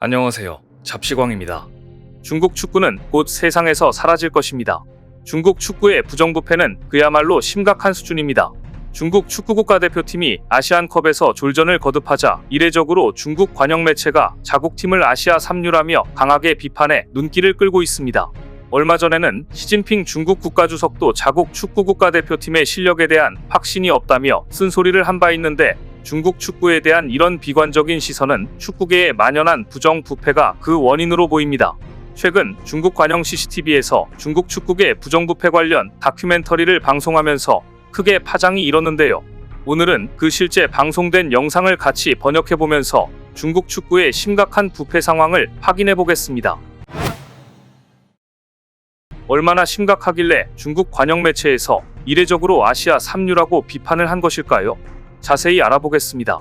안녕하세요. 잡시광입니다. 중국 축구는 곧 세상에서 사라질 것입니다. 중국 축구의 부정부패는 그야말로 심각한 수준입니다. 중국 축구 국가대표팀이 아시안컵에서 졸전을 거듭하자 이례적으로 중국 관영 매체가 자국팀을 아시아 3류라며 강하게 비판해 눈길을 끌고 있습니다. 얼마 전에는 시진핑 중국 국가주석도 자국 축구 국가대표팀의 실력에 대한 확신이 없다며 쓴소리를 한 바 있는데, 중국 축구에 대한 이런 비관적인 시선은 축구계에 만연한 부정부패가 그 원인으로 보입니다. 최근 중국 관영 CCTV에서 중국 축구계 부정부패 관련 다큐멘터리를 방송하면서 크게 파장이 일었는데요. 오늘은 그 실제 방송된 영상을 같이 번역해보면서 중국 축구의 심각한 부패 상황을 확인해보겠습니다. 얼마나 심각하길래 중국 관영 매체에서 이례적으로 아시아 3류라고 비판을 한 것일까요? 자세히 알아보겠습니다.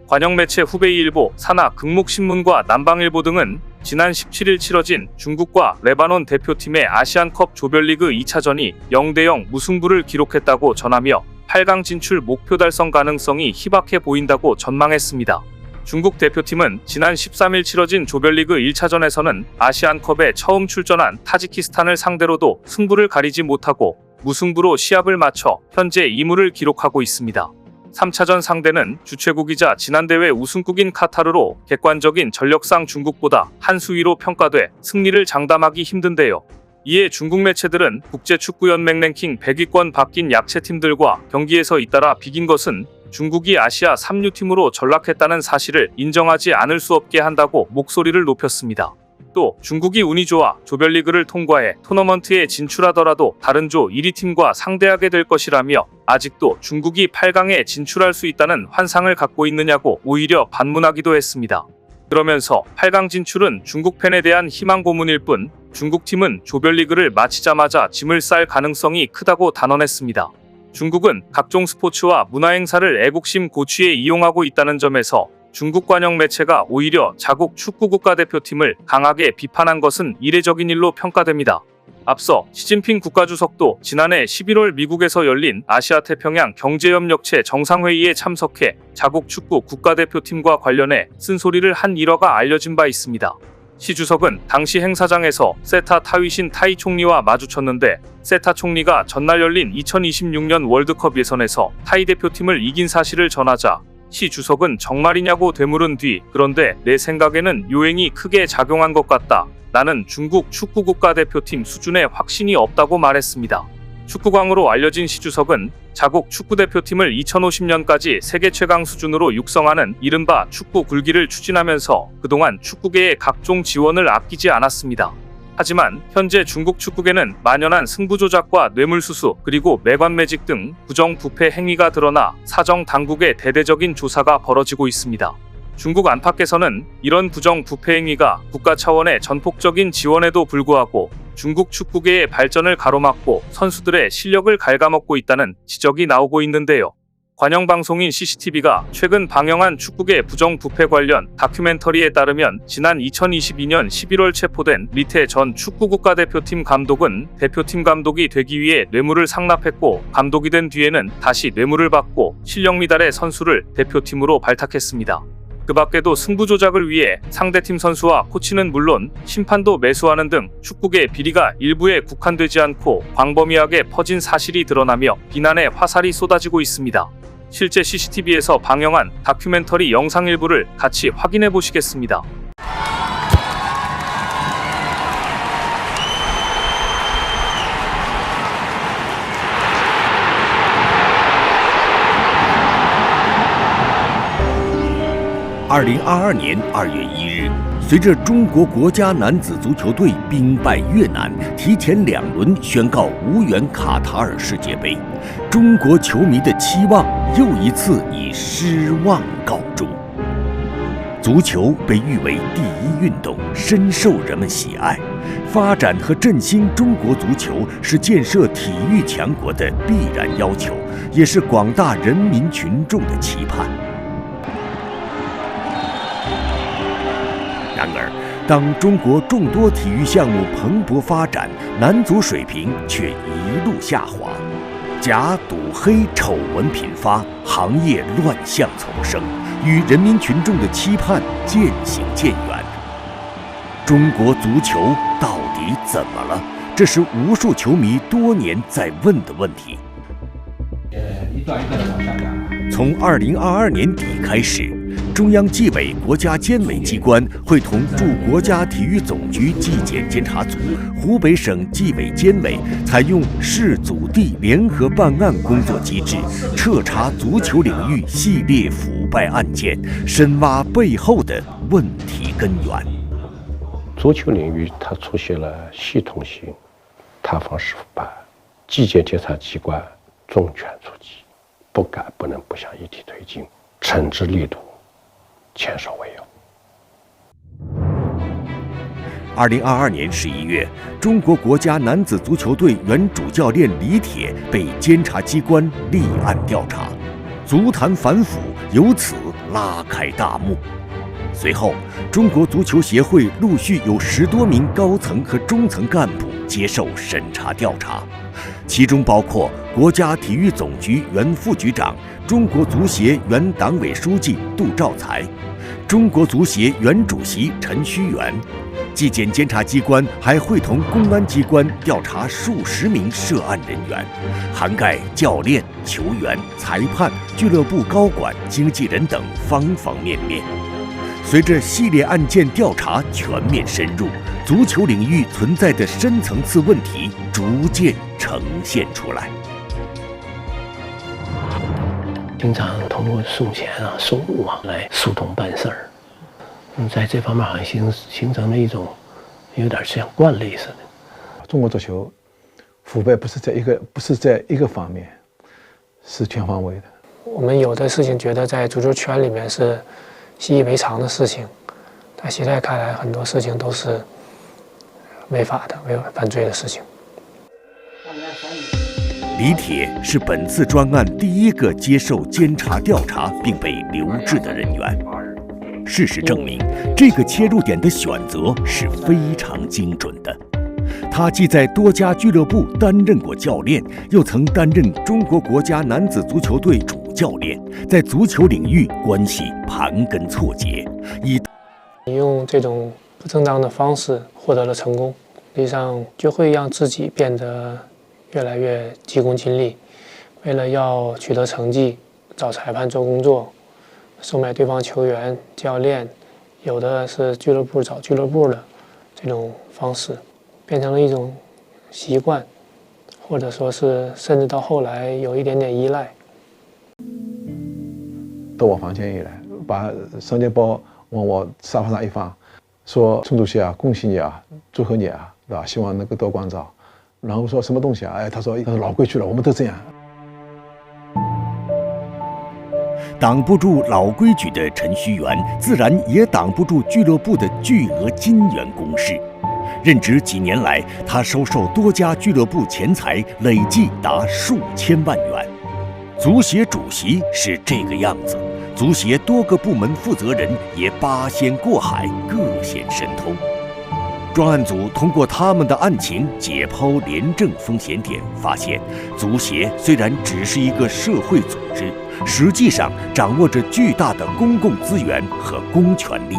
관영 매체 후베이일보, 산하 극목신문과 남방일보 등은 지난 17일 치러진 중국과 레바논 대표팀의 아시안컵 조별리그 2차전이 0대0 무승부를 기록했다고 전하며 8강 진출 목표 달성 가능성이 희박해 보인다고 전망했습니다. 중국 대표팀은 지난 13일 치러진 조별리그 1차전에서는 아시안컵에 처음 출전한 타지키스탄을 상대로도 승부를 가리지 못하고 무승부로 시합을 마쳐 현재 2무를 기록하고 있습니다. 3차전 상대는 주최국이자 지난 대회 우승국인 카타르로 객관적인 전력상 중국보다 한 수위로 평가돼 승리를 장담하기 힘든데요. 이에 중국 매체들은 국제축구연맹 랭킹 100위권 바뀐 약체팀들과 경기에서 잇따라 비긴 것은 중국이 아시아 3류 팀으로 전락했다는 사실을 인정하지 않을 수 없게 한다고 목소리를 높였습니다. 또 중국이 운이 좋아 조별리그를 통과해 토너먼트에 진출하더라도 다른 조 1위 팀과 상대하게 될 것이라며 아직도 중국이 8강에 진출할 수 있다는 환상을 갖고 있느냐고 오히려 반문하기도 했습니다. 그러면서 8강 진출은 중국 팬에 대한 희망 고문일 뿐 중국팀은 조별리그를 마치자마자 짐을 쌀 가능성이 크다고 단언했습니다. 중국은 각종 스포츠와 문화행사를 애국심 고취에 이용하고 있다는 점에서 중국 관영 매체가 오히려 자국 축구 국가대표팀을 강하게 비판한 것은 이례적인 일로 평가됩니다. 앞서 시진핑 국가주석도 지난해 11월 미국에서 열린 아시아태평양 경제협력체 정상회의에 참석해 자국 축구 국가대표팀과 관련해 쓴소리를 한 일화가 알려진 바 있습니다. 시 주석은 당시 행사장에서 세타 타위신 타이 총리와 마주쳤는데, 세타 총리가 전날 열린 2026년 월드컵 예선에서 타이 대표팀을 이긴 사실을 전하자 시 주석은 정말이냐고 되물은 뒤, 그런데 내 생각에는 요행이 크게 작용한 것 같다. 나는 중국 축구 국가대표팀 수준에 확신이 없다고 말했습니다. 축구광으로 알려진 시 주석은 자국 축구대표팀을 2050년까지 세계 최강 수준으로 육성하는 이른바 축구 굴기를 추진하면서 그동안 축구계에 각종 지원을 아끼지 않았습니다. 하지만 현재 중국 축구계는 만연한 승부 조작과 뇌물수수 그리고 매관매직 등 부정부패 행위가 드러나 사정 당국의 대대적인 조사가 벌어지고 있습니다. 중국 안팎에서는 이런 부정부패 행위가 국가 차원의 전폭적인 지원에도 불구하고 중국 축구계의 발전을 가로막고 선수들의 실력을 갉아먹고 있다는 지적이 나오고 있는데요. 관영 방송인 CCTV가 최근 방영한 축구계 부정부패 관련 다큐멘터리에 따르면 지난 2022년 11월 체포된 리태 전 축구 국가대표팀 감독은 대표팀 감독이 되기 위해 뇌물을 상납했고, 감독이 된 뒤에는 다시 뇌물을 받고 실력 미달의 선수를 대표팀으로 발탁했습니다. 그 밖에도 승부 조작을 위해 상대팀 선수와 코치는 물론 심판도 매수하는 등 축구계 비리가 일부에 국한되지 않고 광범위하게 퍼진 사실이 드러나며 비난의 화살이 쏟아지고 있습니다. 실제 CCTV에서 방영한 다큐멘터리 영상 일부를 같이 확인해 보시겠습니다.2022年2月1日，随着中国国家男子足球队兵败越南，提前2轮宣告无缘卡塔尔世界杯，中国球迷的期望又一次以失望告终。足球被誉为第一运动，深受人们喜爱。发展和振兴中国足球是建设体育强国的必然要求，也是广大人民群众的期盼。然而，当中国众多体育项目蓬勃发展，男足水平却一路下滑，假赌黑丑闻频发，行业乱象丛生，与人民群众的期盼渐行渐远。中国足球到底怎么了？这是无数球迷多年在问的问题。一段一段的往下降。从2022年底开始，中央纪委国家监委机关会同驻国家体育总局纪检监察组、湖北省纪委监委，采用市组地联合办案工作机制，彻查足球领域系列腐败案件，深挖背后的问题根源。足球领域它出现了系统性塌方式腐败，纪检监察机关重拳出击，不敢不能不向一体推进，惩治力度前所未有。2022年11月，中国国家男子足球队原主教练李铁被监察机关立案调查，足坛反腐由此拉开大幕。随后，中国足球协会陆续有10多名高层和中层干部接受审查调查，其中包括国家体育总局原副局长、中国足协原党委书记杜兆才、中国足协原主席陈戌源。纪检监察机关还会同公安机关调查数十名涉案人员，涵盖教练、球员、裁判、俱乐部高管、经纪人等方方面面。随着系列案件调查全面深入，足球领域存在的深层次问题逐渐呈现出来。经常通过送钱啊、送物啊来疏通办事儿，在这方面好像形成了一种有点像惯例似的。中国足球腐败不是在一个方面，是全方位的。我们有的事情觉得在足球圈里面是习以为常的事情，但现在看来很多事情都是违法的、犯罪的事情。李铁是本次专案第一个接受监察调查并被留置的人员。事实证明，这个切入点的选择是非常精准的。他既在多家俱乐部担任过教练，又曾担任中国国家男子足球队主教练，在足球领域关系盘根错节，你用这种不正当的方式获得了成功，实际上就会让自己变得越来越急功近利，为了要取得成绩，找裁判做工作，收买对方球员、教练，有的是俱乐部找俱乐部的这种方式，变成了一种习惯，或者说是甚至到后来有一点点依赖。到我房间以来，把双肩包往我沙发上一放，说陈主席啊，恭喜你啊，祝贺你啊，对吧？希望能够得光照。然后说什么东西啊？哎，他说老规矩了，我们都这样。挡不住老规矩的陈戌源，自然也挡不住俱乐部的巨额金元攻势。任职几年来，他收受多家俱乐部钱财累计达数千万元。足协主席是这个样子，足协多个部门负责人也八仙过海，各显神通。专案组通过他们的案情解剖廉政风险点，发现足协虽然只是一个社会组织，实际上掌握着巨大的公共资源和公权力，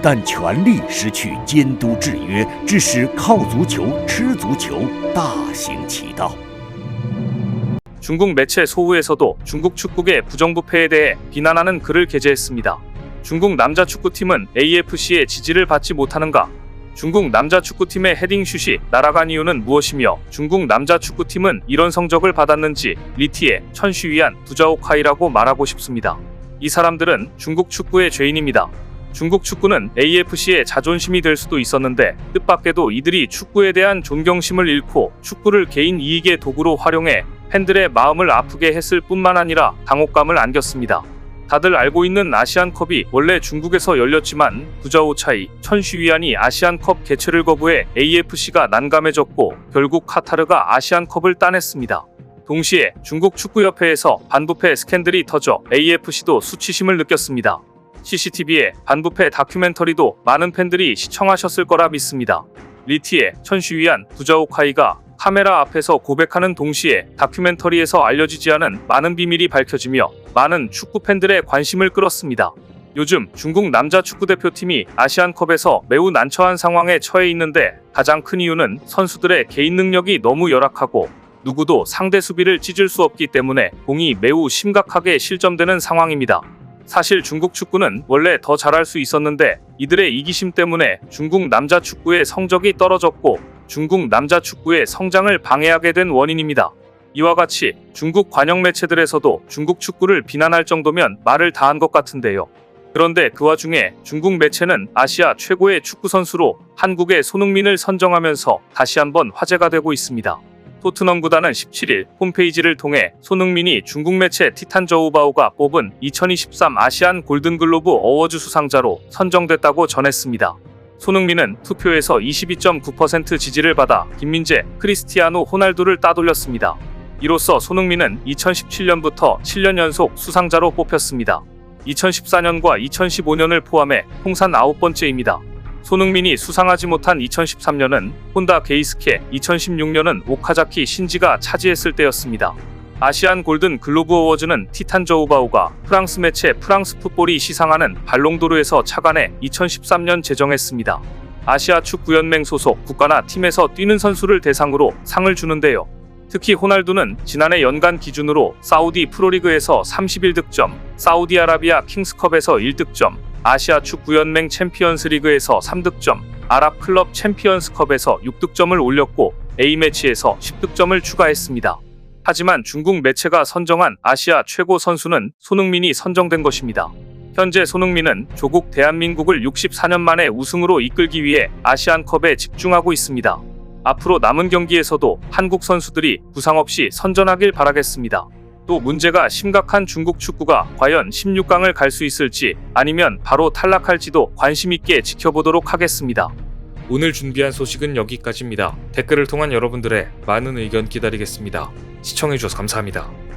但权力失去监督制约，致使靠足球吃足球大行其道。 중국 매체 소우에서도 중국 축구계 부정부패에 대해 비난하는 글을 게재했습니다. 중국 남자 축구팀은 AFC의 지지를 받지 못하는가? 중국 남자 축구팀의 헤딩슛이 날아간 이유는 무엇이며 중국 남자 축구팀은 이런 성적을 받았는지 리티에, 천슈위안, 두자오카이라고 말하고 싶습니다. 이 사람들은 중국 축구의 죄인입니다. 중국 축구는 AFC의 자존심이 될 수도 있었는데 뜻밖에도 이들이 축구에 대한 존경심을 잃고 축구를 개인 이익의 도구로 활용해 팬들의 마음을 아프게 했을 뿐만 아니라 당혹감을 안겼습니다. 다들 알고 있는 아시안컵이 원래 중국에서 열렸지만 두자오차이, 천슈위안이 아시안컵 개최를 거부해 AFC가 난감해졌고 결국 카타르가 아시안컵을 따냈습니다. 동시에 중국 축구협회에서 반부패 스캔들이 터져 AFC도 수치심을 느꼈습니다. CCTV의 반부패 다큐멘터리도 많은 팬들이 시청하셨을 거라 믿습니다. 리티에, 천슈위안, 두자오카이가 카메라 앞에서 고백하는 동시에 다큐멘터리에서 알려지지 않은 많은 비밀이 밝혀지며 많은 축구 팬들의 관심을 끌었습니다. 요즘 중국 남자 축구대표팀이 아시안컵에서 매우 난처한 상황에 처해 있는데 가장 큰 이유는 선수들의 개인 능력이 너무 열악하고 누구도 상대 수비를 찢을 수 없기 때문에 공이 매우 심각하게 실점되는 상황입니다. 사실 중국 축구는 원래 더 잘할 수 있었는데 이들의 이기심 때문에 중국 남자 축구의 성적이 떨어졌고 중국 남자 축구의 성장을 방해하게 된 원인입니다. 이와 같이 중국 관영 매체들에서도 중국 축구를 비난할 정도면 말을 다 한 것 같은데요. 그런데 그 와중에 중국 매체는 아시아 최고의 축구 선수로 한국의 손흥민을 선정하면서 다시 한번 화제가 되고 있습니다. 토트넘 구단은 17일 홈페이지를 통해 손흥민이 중국 매체 티탄저우바오가 뽑은 2023 아시안 골든글로브 어워즈 수상자로 선정됐다고 전했습니다. 손흥민은 투표에서 22.9% 지지를 받아 김민재, 크리스티아노 호날두를 따돌렸습니다. 이로써 손흥민은 2017년부터 7년 연속 수상자로 뽑혔습니다. 2014년과 2015년을 포함해 통산 9번째입니다. 손흥민이 수상하지 못한 2013년은 혼다 게이스케, 2016년은 오카자키 신지가 차지했을 때였습니다. 아시안 골든 글로브 어워즈는 티탄저우바오가 프랑스 매체 프랑스 풋볼이 시상하는 발롱도르에서 착안해 2013년 제정했습니다. 아시아 축구연맹 소속 국가나 팀에서 뛰는 선수를 대상으로 상을 주는데요. 특히 호날두는 지난해 연간 기준으로 사우디 프로리그에서 31득점, 사우디아라비아 킹스컵에서 1득점, 아시아 축구연맹 챔피언스리그에서 3득점, 아랍 클럽 챔피언스컵에서 6득점을 올렸고 A매치에서 10득점을 추가했습니다. 하지만 중국 매체가 선정한 아시아 최고 선수는 손흥민이 선정된 것입니다. 현재 손흥민은 조국 대한민국을 64년 만에 우승으로 이끌기 위해 아시안컵에 집중하고 있습니다. 앞으로 남은 경기에서도 한국 선수들이 부상 없이 선전하길 바라겠습니다. 또 문제가 심각한 중국 축구가 과연 16강을 갈 수 있을지 아니면 바로 탈락할지도 관심 있게 지켜보도록 하겠습니다. 오늘 준비한 소식은 여기까지입니다. 댓글을 통한 여러분들의 많은 의견 기다리겠습니다. 시청해주셔서 감사합니다.